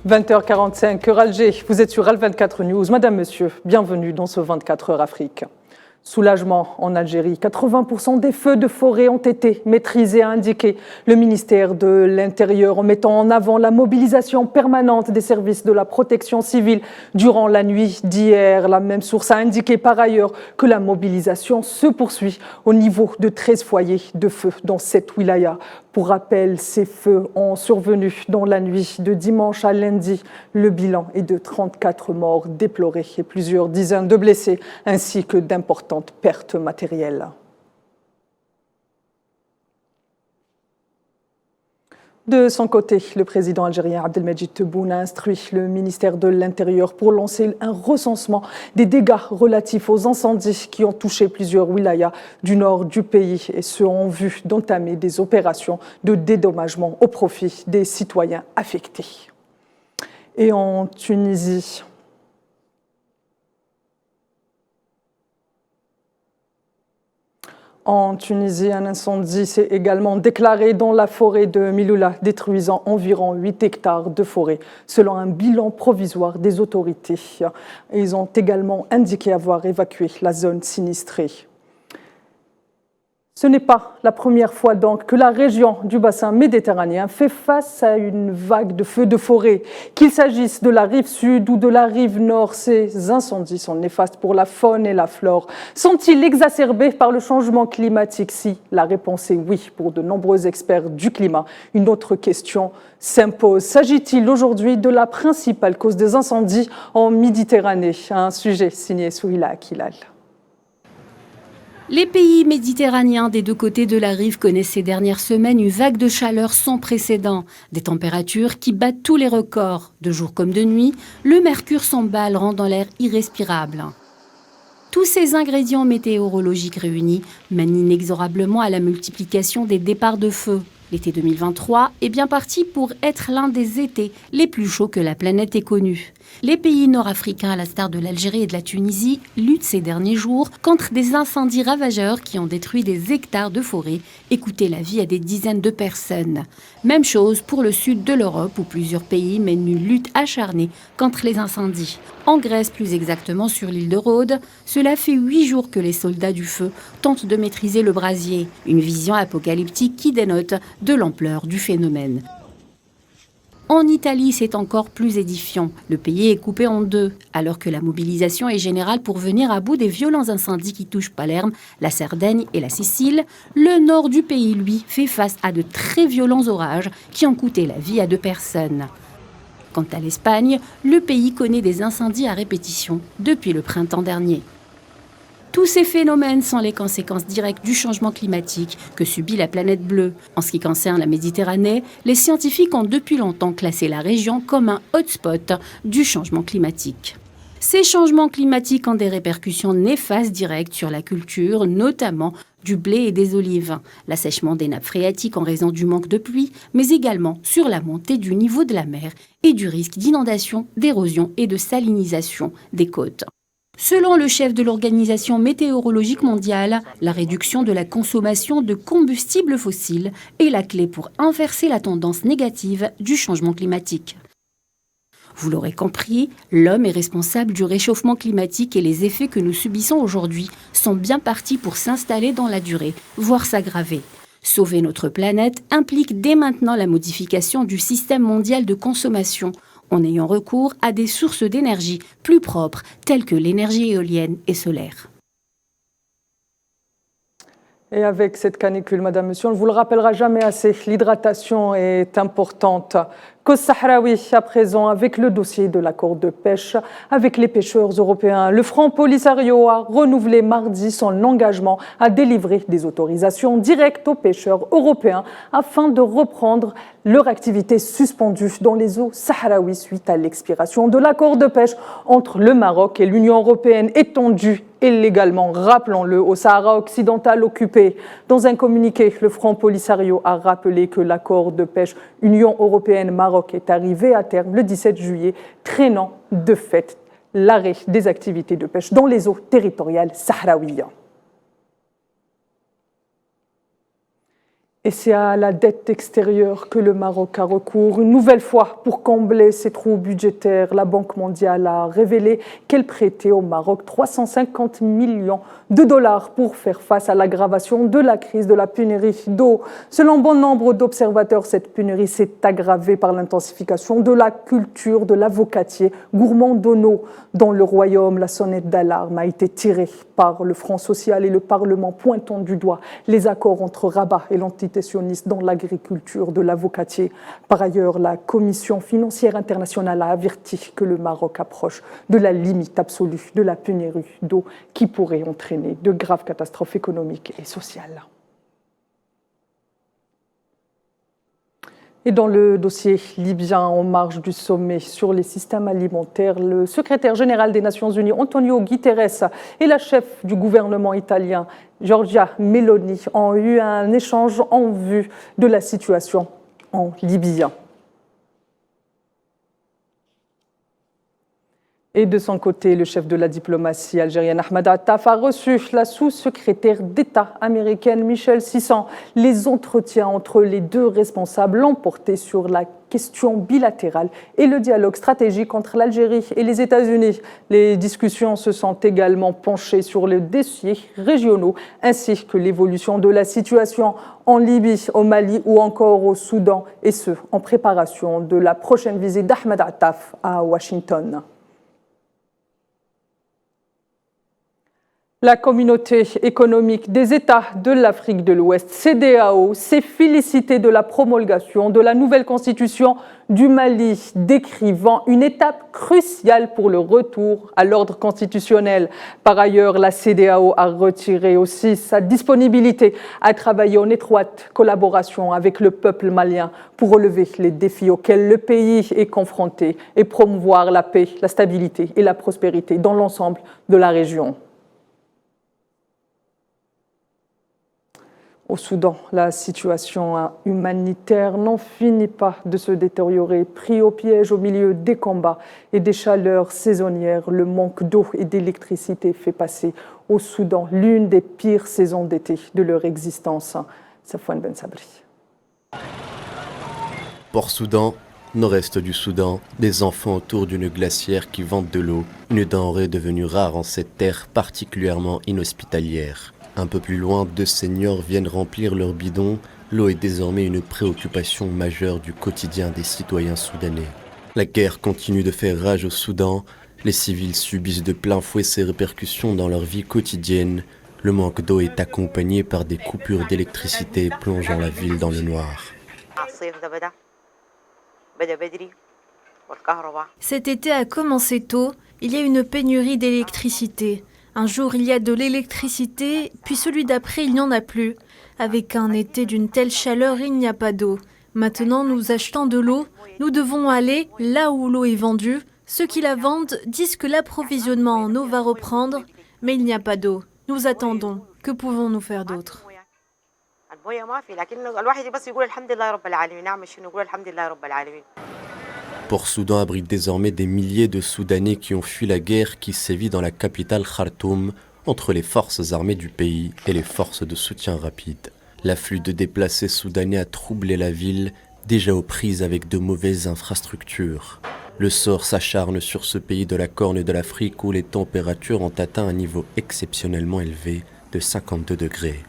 20h45, heure Alger, vous êtes sur Al24 News. Madame, Monsieur, bienvenue dans ce 24 heures Afrique. Soulagement en Algérie. 80% des feux de forêt ont été maîtrisés, a indiqué le ministère de l'Intérieur en mettant en avant la mobilisation permanente des services de la protection civile durant la nuit d'hier. La même source a indiqué par ailleurs que la mobilisation se poursuit au niveau de 13 foyers de feu dans cette wilaya. Pour rappel, ces feux ont survenu dans la nuit de dimanche à lundi. Le bilan est de 34 morts déplorés et plusieurs dizaines de blessés, ainsi que d'importantes pertes matérielles. De son côté, le président algérien Abdelmadjid Tebboune a instruit le ministère de l'Intérieur pour lancer un recensement des dégâts relatifs aux incendies qui ont touché plusieurs wilayas du nord du pays et ce en vue d'entamer des opérations de dédommagement au profit des citoyens affectés. Et en Tunisie, un incendie s'est également déclaré dans la forêt de Miloula, détruisant environ 8 hectares de forêt, selon un bilan provisoire des autorités. Ils ont également indiqué avoir évacué la zone sinistrée. Ce n'est pas la première fois donc que la région du bassin méditerranéen fait face à une vague de feux de forêt. Qu'il s'agisse de la rive sud ou de la rive nord, ces incendies sont néfastes pour la faune et la flore. Sont-ils exacerbés par le changement climatique? Si la réponse est oui pour de nombreux experts du climat, une autre question s'impose. S'agit-il aujourd'hui de la principale cause des incendies en Méditerranée? Un sujet signé Souhila Akilal. Les pays méditerranéens des deux côtés de la rive connaissent ces dernières semaines une vague de chaleur sans précédent. Des températures qui battent tous les records. De jour comme de nuit, le mercure s'emballe, rendant l'air irrespirable. Tous ces ingrédients météorologiques réunis mènent inexorablement à la multiplication des départs de feu. L'été 2023 est bien parti pour être l'un des étés les plus chauds que la planète ait connus. Les pays nord-africains, à l'instar de l'Algérie et de la Tunisie, luttent ces derniers jours contre des incendies ravageurs qui ont détruit des hectares de forêt et coûté la vie à des dizaines de personnes. Même chose pour le sud de l'Europe où plusieurs pays mènent une lutte acharnée contre les incendies. En Grèce, plus exactement sur l'île de Rhodes, cela fait 8 jours que les soldats du feu tentent de maîtriser le brasier. Une vision apocalyptique qui dénote de l'ampleur du phénomène. En Italie, c'est encore plus édifiant. Le pays est coupé en deux, alors que la mobilisation est générale pour venir à bout des violents incendies qui touchent Palerme, la Sardaigne et la Sicile. Le nord du pays, lui, fait face à de très violents orages qui ont coûté la vie à 2 personnes. Quant à l'Espagne, le pays connaît des incendies à répétition depuis le printemps dernier. Tous ces phénomènes sont les conséquences directes du changement climatique que subit la planète bleue. En ce qui concerne la Méditerranée, les scientifiques ont depuis longtemps classé la région comme un hotspot du changement climatique. Ces changements climatiques ont des répercussions néfastes directes sur la culture, notamment du blé et des olives, l'assèchement des nappes phréatiques en raison du manque de pluie, mais également sur la montée du niveau de la mer et du risque d'inondation, d'érosion et de salinisation des côtes. Selon le chef de l'Organisation météorologique mondiale, la réduction de la consommation de combustibles fossiles est la clé pour inverser la tendance négative du changement climatique. Vous l'aurez compris, l'homme est responsable du réchauffement climatique et les effets que nous subissons aujourd'hui sont bien partis pour s'installer dans la durée, voire s'aggraver. Sauver notre planète implique dès maintenant la modification du système mondial de consommation, en ayant recours à des sources d'énergie plus propres, telles que l'énergie éolienne et solaire. Et avec cette canicule, Madame, Monsieur, on ne vous le rappellera jamais assez, l'hydratation est importante. Cause Sahraoui, à présent, avec le dossier de l'accord de pêche avec les pêcheurs européens. Le Front Polisario a renouvelé mardi son engagement à délivrer des autorisations directes aux pêcheurs européens afin de reprendre leur activité suspendue dans les eaux sahraouies suite à l'expiration de l'accord de pêche entre le Maroc et l'Union européenne étendu illégalement, rappelons-le, au Sahara occidental occupé. Dans un communiqué, le Front Polisario a rappelé que l'accord de pêche Union européenne-Maroc est arrivé à terme le 17 juillet, traînant de fait l'arrêt des activités de pêche dans les eaux territoriales sahraouies. Et c'est à la dette extérieure que le Maroc a recours. Une nouvelle fois, pour combler ses trous budgétaires, la Banque mondiale a révélé qu'elle prêtait au Maroc 350 millions de dollars pour faire face à l'aggravation de la crise de la pénurie d'eau. Selon bon nombre d'observateurs, cette pénurie s'est aggravée par l'intensification de la culture de l'avocatier gourmand d'eau. Dans le royaume, la sonnette d'alarme a été tirée par le Front social et le Parlement, pointant du doigt les accords entre Rabat et l'entité sioniste dans l'agriculture de l'avocatier. Par ailleurs, la Commission financière internationale a averti que le Maroc approche de la limite absolue de la pénurie d'eau qui pourrait entraîner de graves catastrophes économiques et sociales. Et dans le dossier libyen, en marge du sommet sur les systèmes alimentaires, le secrétaire général des Nations Unies, Antonio Guterres, et la chef du gouvernement italien, Giorgia Meloni, ont eu un échange en vue de la situation en Libye. Et de son côté, le chef de la diplomatie algérienne, Ahmed Attaf, a reçu la sous-secrétaire d'État américaine, Michelle Sisson. Les entretiens entre les deux responsables l'ont porté sur la question bilatérale et le dialogue stratégique entre l'Algérie et les États-Unis. Les discussions se sont également penchées sur les dossiers régionaux ainsi que l'évolution de la situation en Libye, au Mali ou encore au Soudan, et ce, en préparation de la prochaine visite d'Ahmed Attaf à Washington. La communauté économique des États de l'Afrique de l'Ouest, CEDEAO, s'est félicitée de la promulgation de la nouvelle constitution du Mali, décrivant une étape cruciale pour le retour à l'ordre constitutionnel. Par ailleurs, la CEDEAO a retiré aussi sa disponibilité à travailler en étroite collaboration avec le peuple malien pour relever les défis auxquels le pays est confronté et promouvoir la paix, la stabilité et la prospérité dans l'ensemble de la région. Au Soudan, la situation humanitaire n'en finit pas de se détériorer. Pris au piège au milieu des combats et des chaleurs saisonnières, le manque d'eau et d'électricité fait passer au Soudan l'une des pires saisons d'été de leur existence. Safwan Ben Sabri. Port-Soudan, nord-est du Soudan, des enfants autour d'une glacière qui vante de l'eau, une denrée devenue rare en cette terre particulièrement inhospitalière. Un peu plus loin, deux seniors viennent remplir leurs bidons. L'eau est désormais une préoccupation majeure du quotidien des citoyens soudanais. La guerre continue de faire rage au Soudan. Les civils subissent de plein fouet ses répercussions dans leur vie quotidienne. Le manque d'eau est accompagné par des coupures d'électricité plongeant la ville dans le noir. Cet été a commencé tôt. Il y a une pénurie d'électricité. Un jour, il y a de l'électricité, puis celui d'après, il n'y en a plus. Avec un été d'une telle chaleur, il n'y a pas d'eau. Maintenant, nous achetons de l'eau. Nous devons aller là où l'eau est vendue. Ceux qui la vendent disent que l'approvisionnement en eau va reprendre, mais il n'y a pas d'eau. Nous attendons. Que pouvons-nous faire d'autre ? Port-Soudan abrite désormais des milliers de Soudanais qui ont fui la guerre qui sévit dans la capitale Khartoum entre les forces armées du pays et les forces de soutien rapide. L'afflux de déplacés soudanais a troublé la ville, déjà aux prises avec de mauvaises infrastructures. Le sort s'acharne sur ce pays de la Corne de l'Afrique où les températures ont atteint un niveau exceptionnellement élevé de 52 degrés.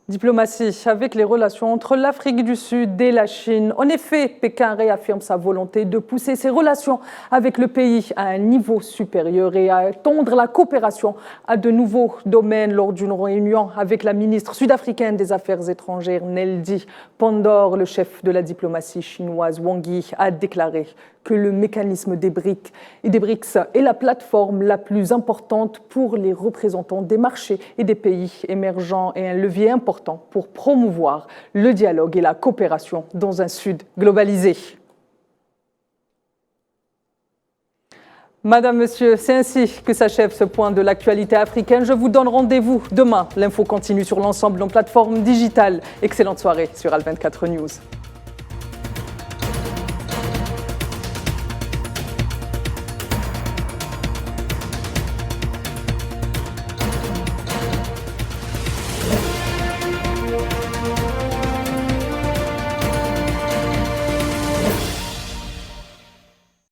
Diplomatie avec les relations entre l'Afrique du Sud et la Chine. En effet, Pékin réaffirme sa volonté de pousser ses relations avec le pays à un niveau supérieur et à étendre la coopération à de nouveaux domaines lors d'une réunion avec la ministre sud-africaine des Affaires étrangères, Neldi Pandor. Le chef de la diplomatie chinoise, Wang Yi, a déclaré que le mécanisme des BRICS est la plateforme la plus importante pour les représentants des marchés et des pays émergents et un levier important pour promouvoir le dialogue et la coopération dans un Sud globalisé. Madame, Monsieur, c'est ainsi que s'achève ce point de l'actualité africaine. Je vous donne rendez-vous demain. L'info continue sur l'ensemble de nos plateformes digitales. Excellente soirée sur Al24 News.